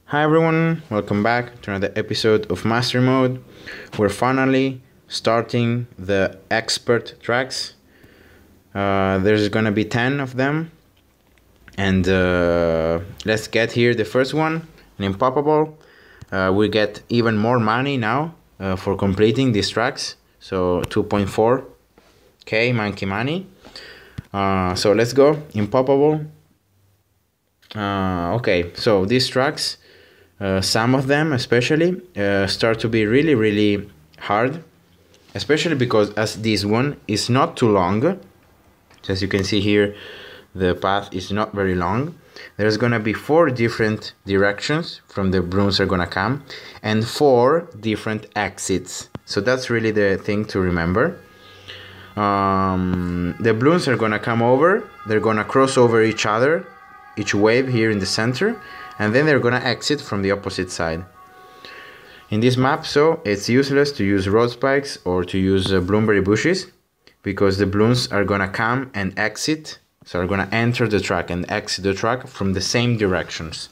Hi everyone, welcome back to another episode of Master Mode. We're finally starting the expert tracks. There's gonna be 10 of them, and let's get here the first one, an Impoppable. We get even more money now for completing these tracks, so 2.4k monkey money. So let's go, Impoppable. Okay, so these tracks, some of them especially start to be really hard, especially because as this one is not too long. So as you can see here, the path is not very long. There's gonna be 4 different directions from the brooms are gonna come, and 4 different exits. So that's really the thing to remember. The balloons are gonna come over, they're gonna cross over each other, each wave here in the center, and then they're gonna exit from the opposite side. In this map, so it's useless to use road spikes or to use bloomberry bushes, because the balloons are gonna come and exit, so are gonna enter the track and exit the track from the same directions.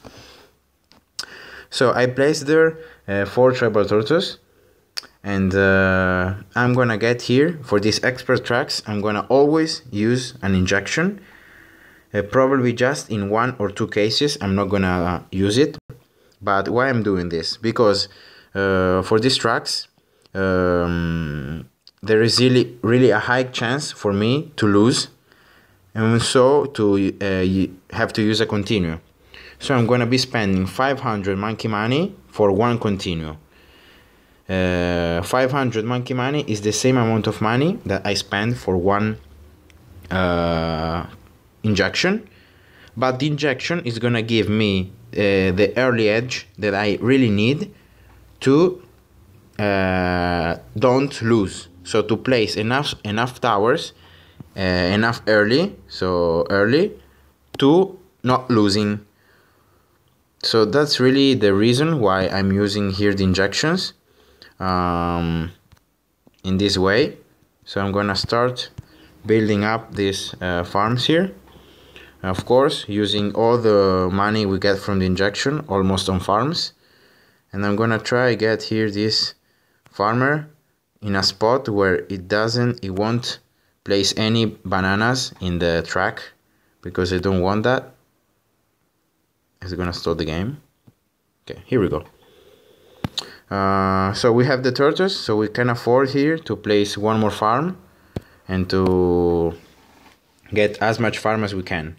So I placed there 4 tribal tortoises, and I'm gonna get here for these expert tracks. I'm gonna always use an injection. Probably just in 1 or 2 cases I'm not gonna use it. But why I'm doing this? Because for these tracks there is really a high chance for me to lose, and so to have to use a continue. So I'm gonna be spending 500 monkey money for 1 continue. 500 monkey money is the same amount of money that I spend for 1 injection, but the injection is gonna give me the early edge that I really need to don't lose. So to place enough towers, enough early to not losing. So that's really the reason why I'm using here the injections in this way. So I'm gonna start building up these farms here, of course using all the money we get from the injection almost on farms. And I'm gonna try get here this farmer in a spot where it won't place any bananas in the track, because I don't want that. It's gonna stall the game. Okay, here we go. So we have the tortoise, so we can afford here to place 1 more farm and to get as much farm as we can.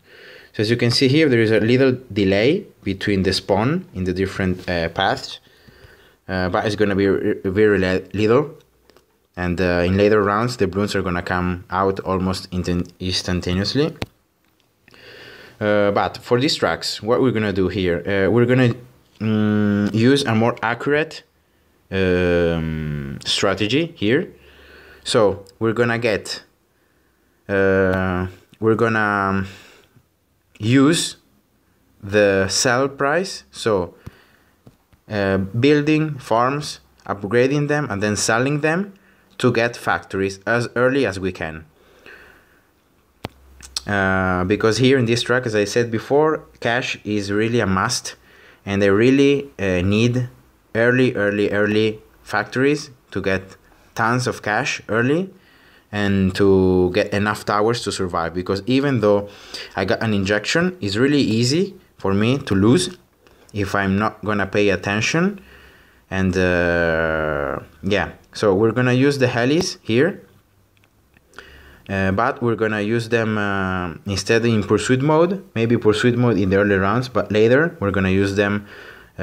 So as you can see here, there is a little delay between the spawn in the different paths, but it's gonna be very little, and in later rounds the balloons are gonna come out almost instantaneously. But for these tracks, what we're gonna do here, we're gonna use a more accurate strategy here. So we're gonna get use the sell price, so building farms, upgrading them, and then selling them to get factories as early as we can. Because here in this track, as I said before, cash is really a must, and I really need early factories to get tons of cash early and to get enough towers to survive. Because even though I got an injection, it's really easy for me to lose if I'm not gonna pay attention. And yeah, so we're gonna use the helis here, but we're gonna use them instead in pursuit mode. Maybe pursuit mode in the early rounds, but later we're gonna use them,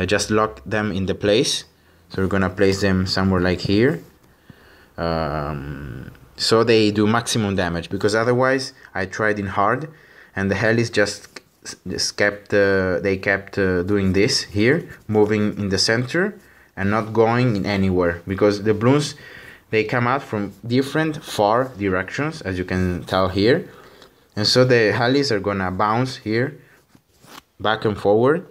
just lock them in the place. So we're gonna place them somewhere like here, so they do maximum damage, because otherwise I tried in hard and the helis just kept doing this here, moving in the center and not going in anywhere, because the balloons, they come out from different far directions, as you can tell here, and so the helis are gonna bounce here back and forward,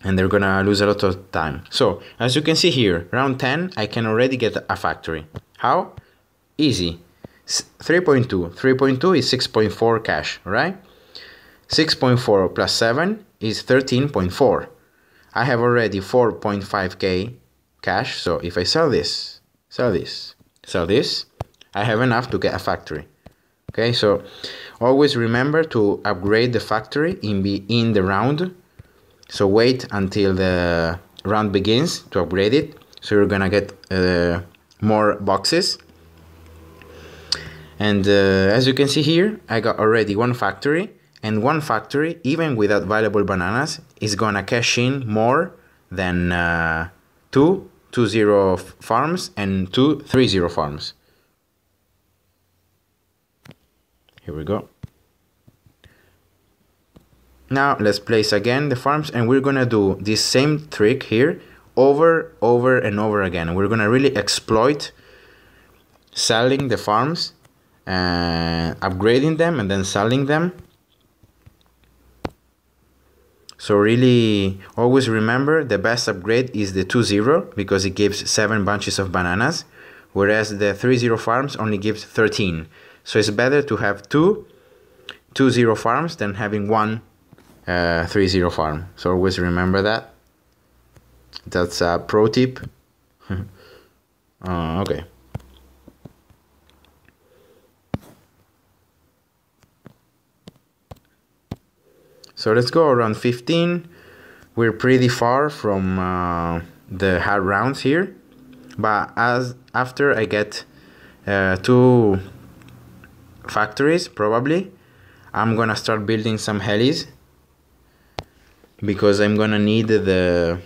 and they're gonna lose a lot of time. So as you can see here, round 10 I can already get a factory. How? Easy. 3.2 is 6.4 cash, right? 6.4 plus 7 is 13.4. I have already 4.5k cash, so if I sell this, sell this, sell this, I have enough to get a factory. Okay, so always remember to upgrade the factory in the round. So wait until the round begins to upgrade it. So you're gonna get more boxes. And as you can see here, I got already one factory, and one factory, even without valuable bananas, is gonna cash in more than two 2-0 farms and two 3-0 farms. Here we go. Now let's place again the farms, and we're gonna do this same trick here over and over again. We're gonna really exploit selling the farms and upgrading them and then selling them. So really always remember the best upgrade is the 2-0 because it gives 7 bunches of bananas, whereas the 3-0 farms only gives 13. So it's better to have 2-0 farms than having one 3-0 farm. So always remember that. That's a pro tip. Okay. So let's go around 15. We're pretty far from the hard rounds here, but after I get 2 factories, probably I'm gonna start building some helis because I'm gonna need the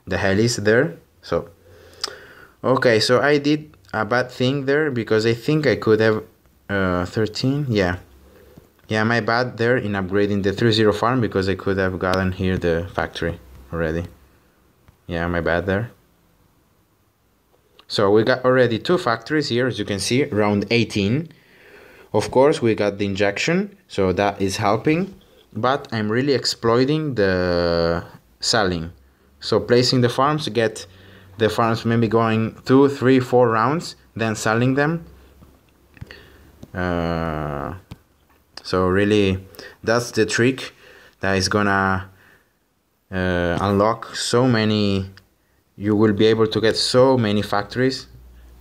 helis there. So okay, so I did a bad thing there because I think I could have 13. Yeah, my bad there in upgrading the 3-0 farm because I could have gotten here the factory already. Yeah, my bad there. So we got already 2 factories here, as you can see, round 18. Of course, we got the injection, so that is helping. But I'm really exploiting the selling. So placing the farms to get the farms maybe going 2, 3, 4 rounds, then selling them. So really, that's the trick that is gonna unlock so many. You will be able to get so many factories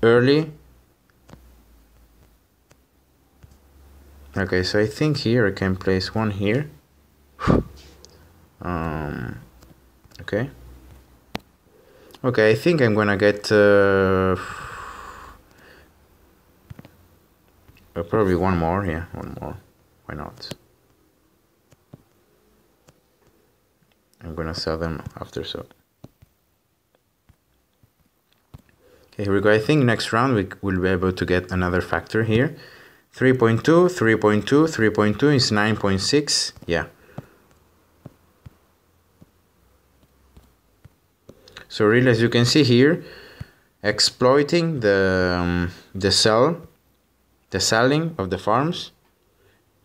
early. Okay, so I think here I can place one here. Okay. Okay, I think I'm gonna get probably one more. Yeah, one more. Why not? I'm gonna sell them after, so. Okay, here we go. I think next round we will be able to get another factor here. 3.2, 3.2, 3.2 is 9.6. Yeah. So really, as you can see here, exploiting the selling of the farms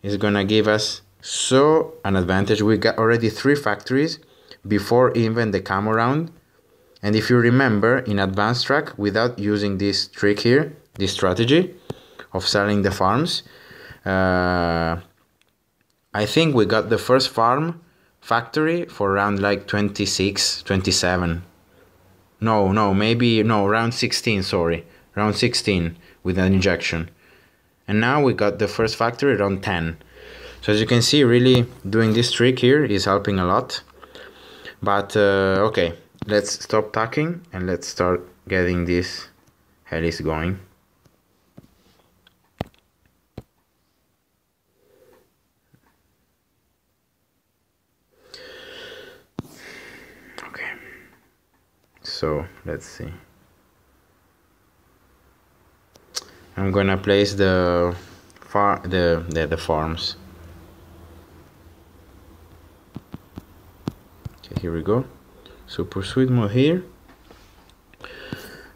is gonna give us so an advantage. We got already 3 factories before even the camo round. And if you remember, in advanced track, without using this trick here, this strategy of selling the farms, I think we got the first farm factory for around like 26, 27. No, round 16, sorry. Round 16 with an injection. And now we got the first factory around 10. So as you can see, really doing this trick here is helping a lot. But okay, let's stop talking and let's start getting this helis going. Okay, so let's see. I'm gonna place the farms. Okay, here we go. So pursuit mode here.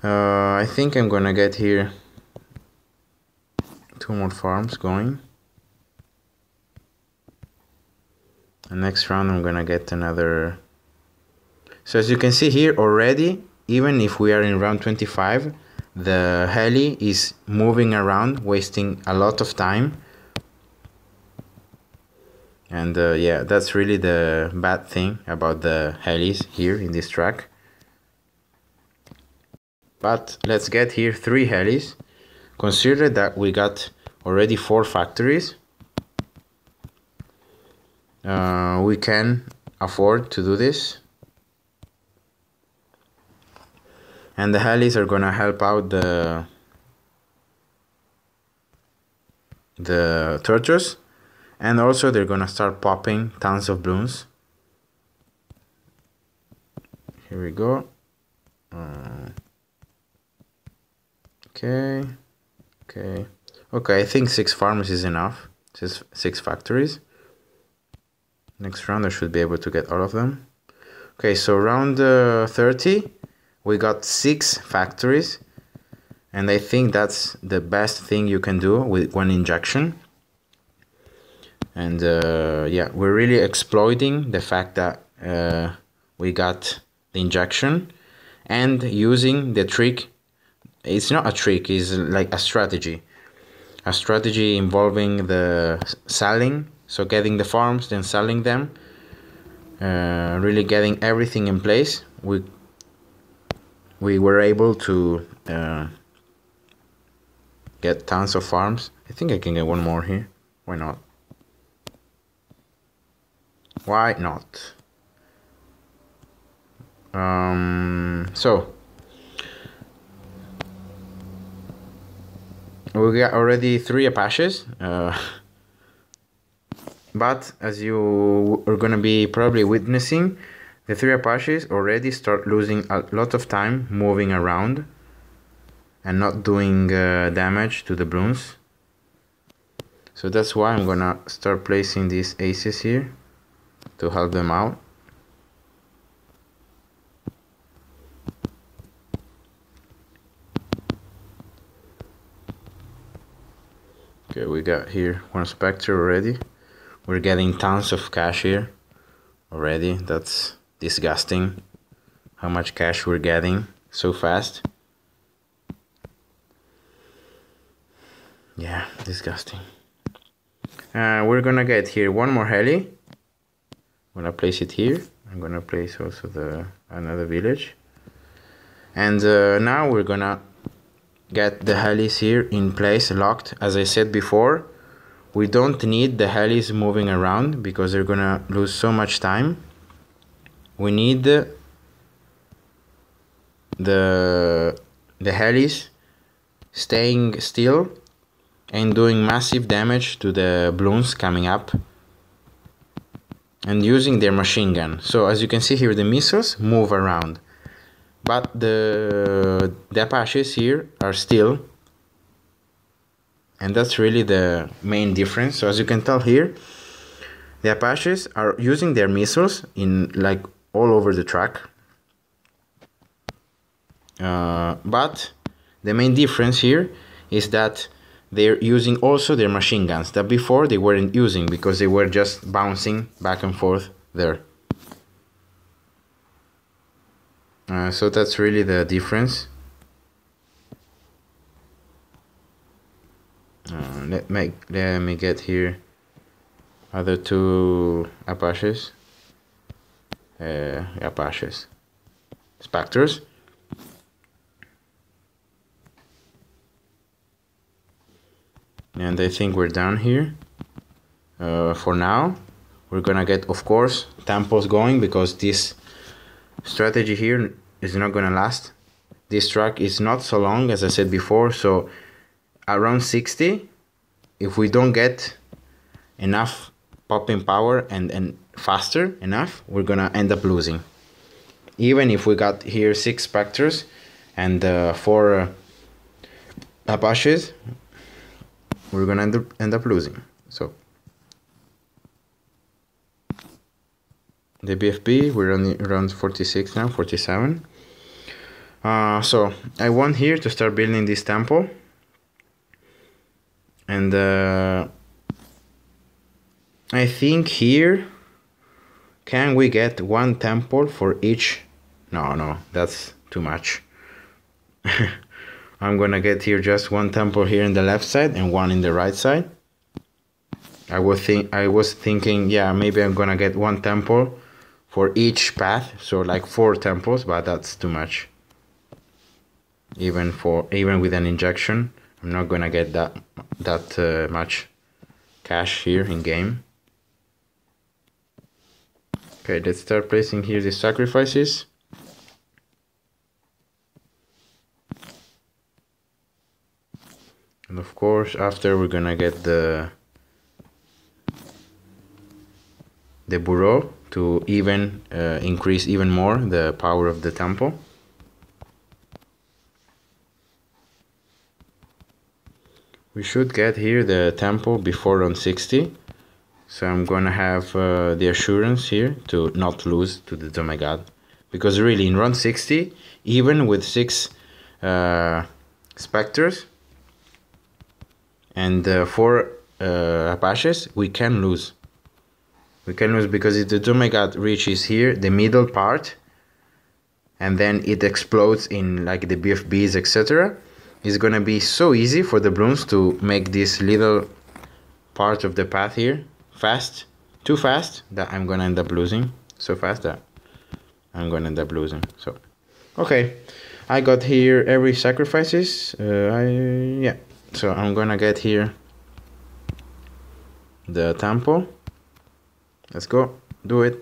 I think I'm gonna get here 2 more farms going. And next round I'm gonna get another. So as you can see here already, even if we are in round 25, the heli is moving around, wasting a lot of time. And yeah, that's really the bad thing about the helis here in this track. But let's get here 3 helis. Consider that we got already 4 factories. We can afford to do this. And the helis are gonna help out the tortoise, and also they're gonna start popping tons of balloons. Here we go. Okay, I think 6 farms is enough. 6 factories. Next round I should be able to get all of them. Okay, so round 30 we got 6 factories, and I think that's the best thing you can do with 1 injection. And yeah, we're really exploiting the fact that we got the injection and using the trick. It's not a trick, it's like a strategy involving the selling, so getting the farms, then selling them, really getting everything in place. We were able to get tons of farms. I think I can get 1 more here. Why not? Why not? So we got already 3 Apaches, but as you are gonna be probably witnessing, the 3 Apaches already start losing a lot of time moving around and not doing damage to the balloons. So that's why I'm gonna start placing these aces here to help them out. Okay, we got here 1 Spectre already. We're getting tons of cash here already. That's disgusting how much cash we're getting so fast. Yeah, disgusting. We're gonna get here 1 more heli. I'm gonna place it here. I'm gonna place also another village. And now we're gonna get the helis here in place, locked. As I said before, we don't need the helis moving around because they're gonna lose so much time. We need the helis staying still and doing massive damage to the balloons coming up and using their machine gun. So as you can see here, the missiles move around, but the Apaches here are still, and that's really the main difference. So as you can tell here, the Apaches are using their missiles in like all over the track, but the main difference here is that they're using also their machine guns that before they weren't using because they were just bouncing back and forth there. So that's really the difference. Let me get here other 2 Apaches. Spectres. And I think we're done here for now. We're gonna get, of course, temples going because this strategy here is not gonna last. This track is not so long, as I said before, so around 60, if we don't get enough popping power and faster enough, we're gonna end up losing. Even if we got here 6 Spectres and 4 Apaches, we're gonna end up losing. So the BFB, we're only around 46 now, 47. So I want here to start building this temple, and I think here, can we get 1 temple for each? No, that's too much. I'm gonna get here just 1 temple here in the left side and 1 in the right side. I was thinking, yeah, maybe I'm gonna get one temple for each path, so like 4 temples, but that's too much. Even with an injection, I'm not gonna get that much cash here in game. Okay, let's start placing here the sacrifices. And of course, after we're gonna get the bureau to even increase even more the power of the temple. We should get here the temple before round 60, so I'm gonna have the assurance here to not lose to the Domegad, because really in round 60, even with 6 specters and 4 Apaches, we can lose. We can lose because if the Domegad reaches here, the middle part, and then it explodes in like the BFBs, etc., it's gonna be so easy for the balloons to make this little part of the path here fast, too fast, that I'm gonna end up losing. So fast that I'm gonna end up losing. So, okay, I got here every sacrifices. Yeah. So I'm gonna get here the temple. Let's go, do it.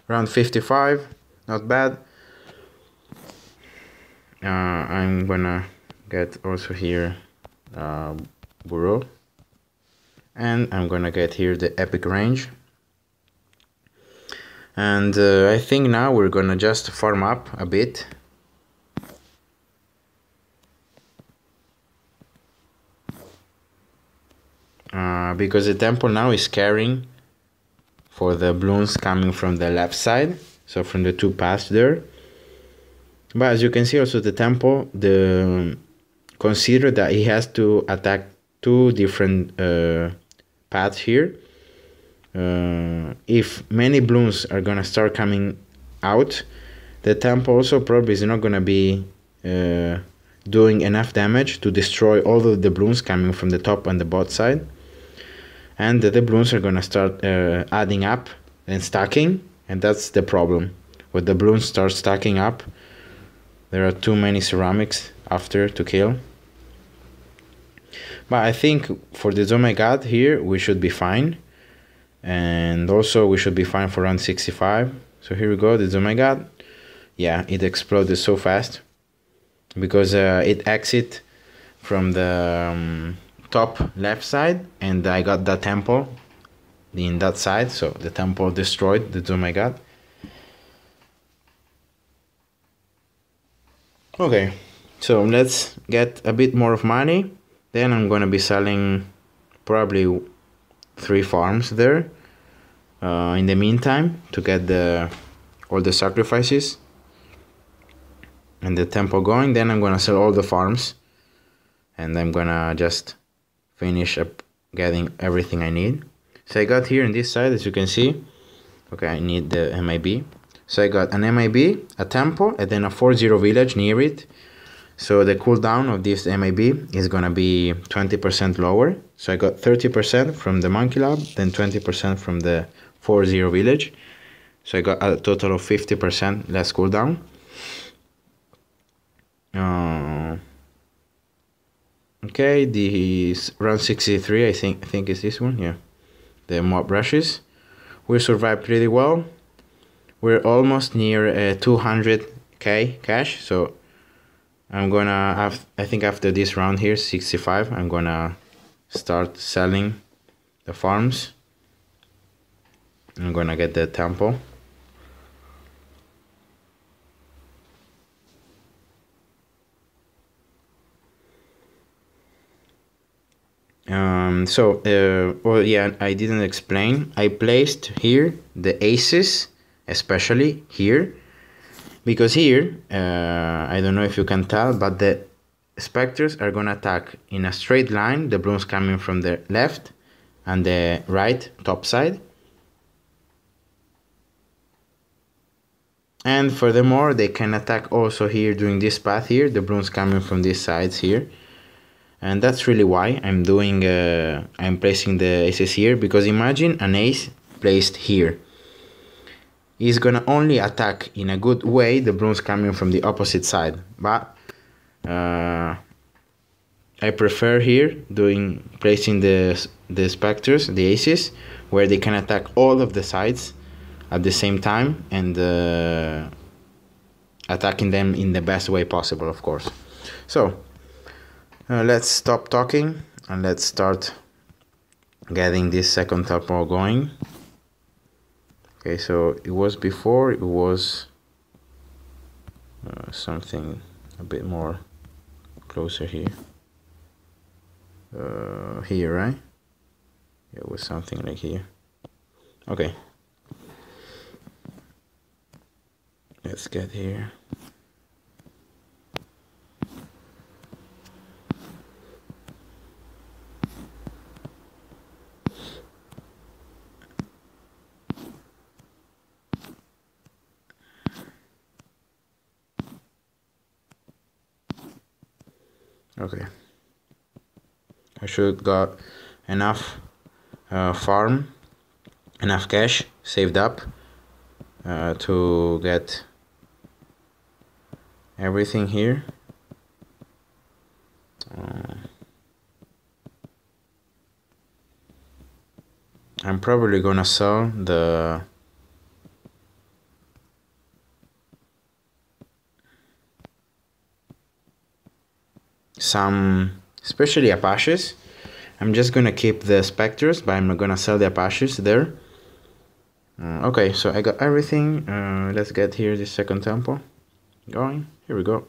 Round 55, not bad. I'm gonna get also here Burrow, and I'm gonna get here the epic range. And I think now we're gonna just farm up a bit. Because the temple now is carrying for the balloons coming from the left side, so from the 2 paths there. But as you can see also the temple, consider that he has to attack 2 different paths here. If many balloons are gonna start coming out, the temple also probably is not gonna be doing enough damage to destroy all of the balloons coming from the top and the bottom side. And the balloons are gonna start adding up and stacking, and that's the problem. When the balloons start stacking up, there are too many ceramics after to kill. But I think for the Domegad here we should be fine, and also we should be fine for round 65. So here we go, the Domegad. Yeah, it exploded so fast because it exit from the top left side, and I got the temple in that side, so the temple destroyed the Domegad. Okay, so let's get a bit more of money. Then I'm gonna be selling probably 3 farms there in the meantime to get all the sacrifices and the temple going. Then I'm gonna sell all the farms, and I'm gonna just finish up getting everything I need. So I got here in this side, as you can see. Okay, I need the MIB. So I got an MIB, a temple, and then a 4-0 village near it. So the cooldown of this MIB is gonna be 20% lower. So I got 30% from the Monkey Lab, then 20% from the 4-0 village. So I got a total of 50% less cooldown. Okay, this round 63, I think is this one, yeah. The mob rushes. We survived pretty well. We're almost near 200k cash, so I'm gonna have, I think after this round here, 65, I'm gonna start selling the farms. I'm gonna get the temple. Well, yeah, I didn't explain. I placed here the aces, especially here, because here, I don't know if you can tell, but the specters are gonna attack in a straight line, the balloons coming from the left and the right top side. And furthermore, they can attack also here during this path here, the balloons coming from these sides here. And that's really why I'm doing I'm placing the aces here, because imagine an ace placed here. He's gonna only attack in a good way the balloons coming from the opposite side, but I prefer here placing the specters, the aces, where they can attack all of the sides at the same time, and attacking them in the best way possible, of course. So let's stop talking and let's start getting this second tempo going. Okay, so it was before, it was something a bit more closer here. Here, right? It was something like here. Okay. Let's get here. Okay. I should got enough farm, enough cash saved up to get everything here. I'm probably gonna sell some, especially Apaches. I'm just gonna keep the Spectres, but I'm gonna sell the Apaches there. Okay, so I got everything. Let's get here this second tempo going. Here we go.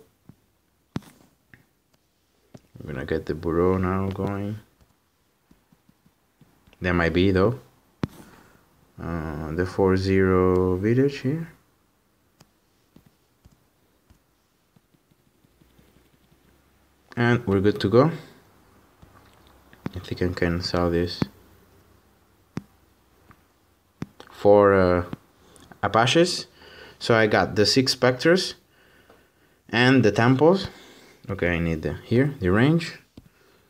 I'm gonna get the bureau now going. There might be though. The 4-0 village here. And we're good to go. I think I can sell this for Apaches. So I got the 6 Spectres and the temples. Okay, I need the range.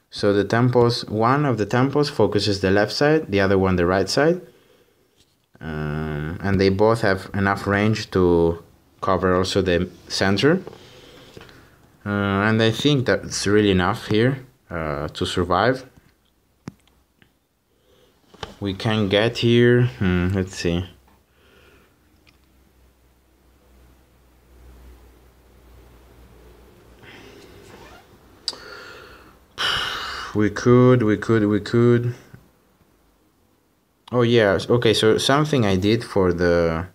So the temples, one of the temples focuses the left side, the other one the right side. And they both have enough range to cover also the center. And I think that's really enough here to survive. We can get here, let's see. We could. Oh yeah, okay, so something I did for the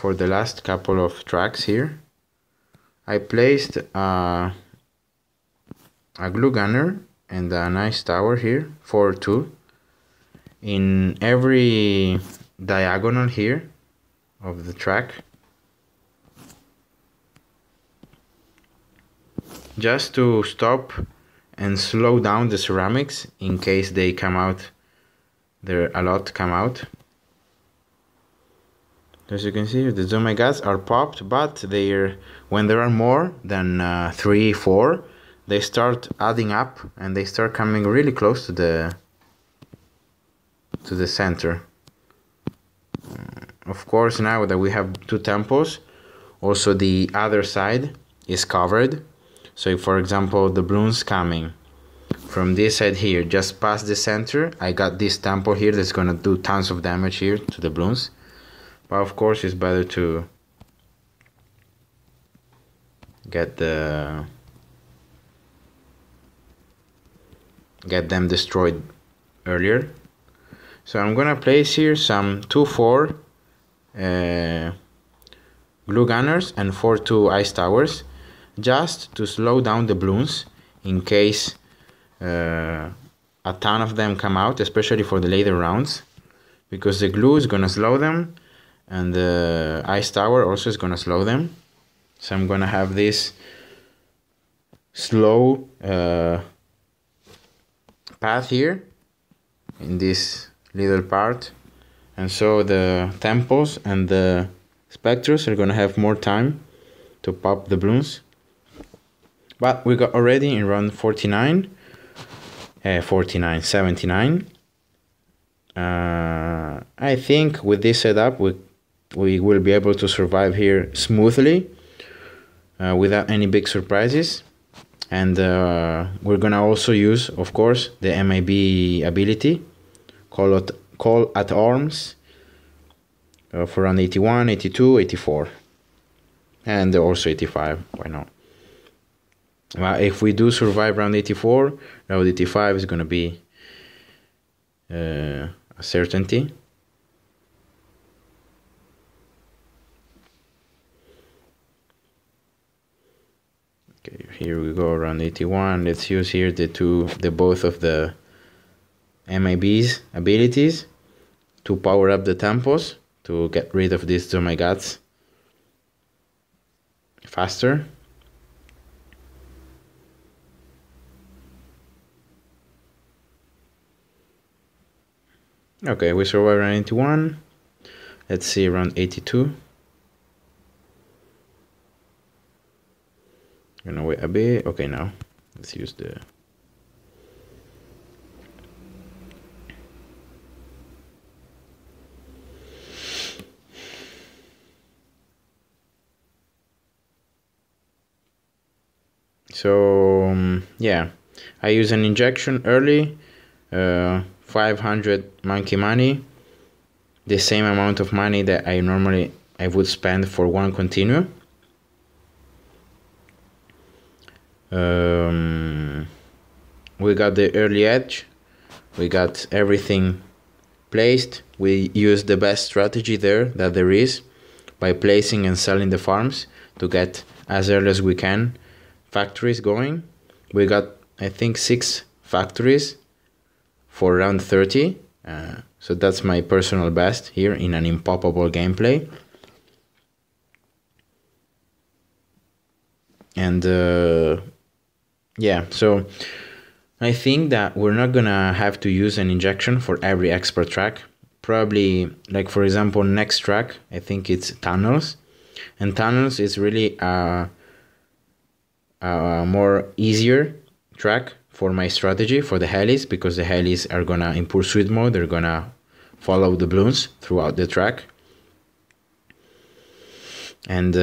last couple of tracks here. I placed a glue gunner and a nice tower here, 4-2, in every diagonal here of the track, just to stop and slow down the ceramics in case they come out. There a lot come out. As you can see, the Zomegas are popped, but when there are more than 3, 4, they start adding up and they start coming really close to the center. Of course, now that we have 2 temples, also the other side is covered. So if, for example, the balloons coming from this side here, just past the center, I got this temple here that's gonna do tons of damage here to the balloons. But of course, it's better to get them destroyed earlier. So I'm gonna place here some 2-4 glue gunners and 4-2 ice towers, just to slow down the balloons in case a ton of them come out, especially for the later rounds, because the glue is gonna slow them and the ice tower also is gonna slow them. So I'm gonna have this slow path here in this little part, and so the temples and the spectres are gonna have more time to pop the balloons. But we got already in round 79. I think with this setup we will be able to survive here smoothly without any big surprises. And we're gonna also use, of course, the MIB ability, Call at Arms, for round 81, 82, 84, and also 85. Why not? Well, if we do survive round 84, round 85 is gonna be a certainty. Okay, here we go, round 81. Let's use here both of the MIB's abilities to power up the tempos to get rid of these Zomagats faster. Okay, we survived round 81. Let's see round 82. Gonna wait a bit. Okay, now let's use the yeah, I use an injection early, 500 monkey money, the same amount of money that I would spend for one continue. We got the early edge, we got everything placed. We use the best strategy that there is by placing and selling the farms to get as early as we can factories going. We got, I think, 6 factories for round 30, so that's my personal best here in an Impoppable gameplay. And yeah, so I think that we're not gonna have to use an injection for every expert track. Probably, like for example, next track, I think it's Tunnels, and Tunnels is really a more easier track for my strategy for the helis, because the helis are gonna, in pursuit mode, they're gonna follow the balloons throughout the track. And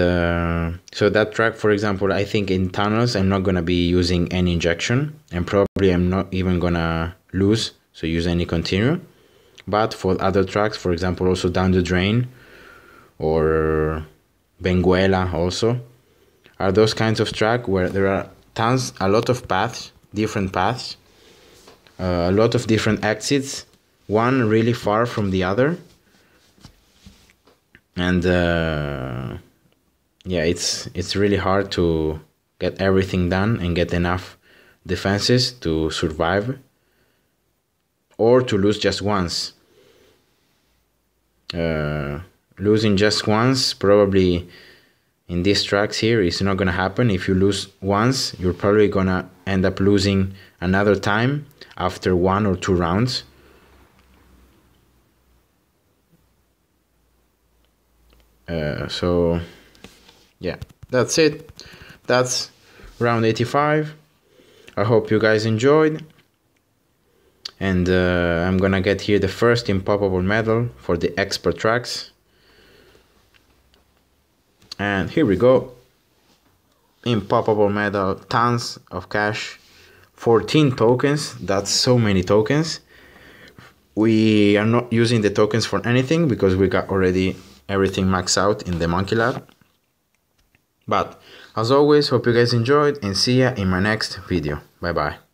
so that track, for example, I think in Tunnels I'm not gonna be using any injection, and probably I'm not even gonna lose, so use any continue. But for other tracks, for example, also Down the Drain or Benguela also, are those kinds of track where there are a lot of paths, different paths, a lot of different exits, one really far from the other. And yeah, it's really hard to get everything done and get enough defenses to survive, or to lose just once. Losing just once, probably in these tracks here, is not gonna happen. If you lose once, you're probably gonna end up losing another time after 1 or 2 rounds. So yeah, that's it. That's round 85. I hope you guys enjoyed, and I'm gonna get here the first Impoppable medal for the expert tracks. And here we go. Impoppable medal, tons of cash, 14 tokens. That's so many tokens. We are not using the tokens for anything because we got already everything maxed out in the Monkey Lab. But as always, hope you guys enjoyed, and see ya in my next video. Bye bye.